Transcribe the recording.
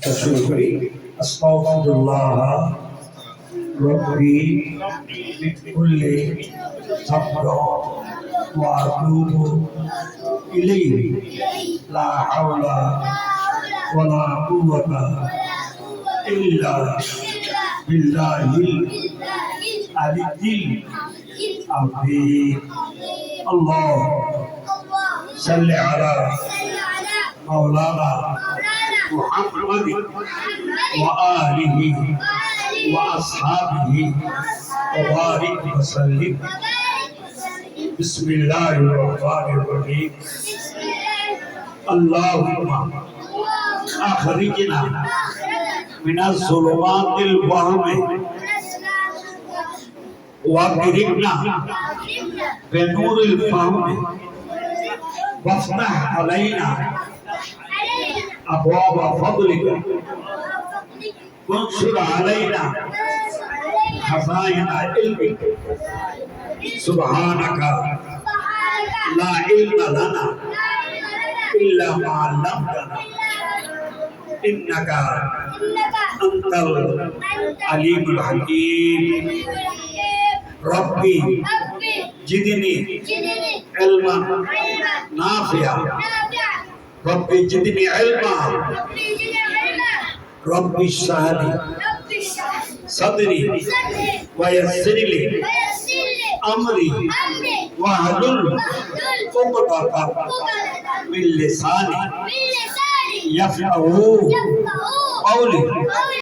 শুরু করি। আস্তাগফিরুল্লাহ রব্বি মিন কুল্লি যামব ওয়া আতুবু ইলাইহি লা হাওলা ওয়া লা কুওয়াতা ইল্লা বিল্লাহিল আলিয়্যিল আযীম। আল্লাহ সাল্লি আলা মাওলানা محمد وآله وأصحابه وبارك وسلم. بسم الله الرحمن الرحيم. اللهم أخرجنا من الظلمات الوهم وأكرمنا بنور الفهم وافتح علينا أبواب فضلك وانشر علينا خزائن علمك. سبحانك لا علم لنا إلا ما علمتنا إنك أنت العليم الحكيم. ربي زدني علما نافعا. ربي زدني علما. ربي اشرح لي صدري ويسر لي امري واحلل عقدة من لساني يفقهوا قولي.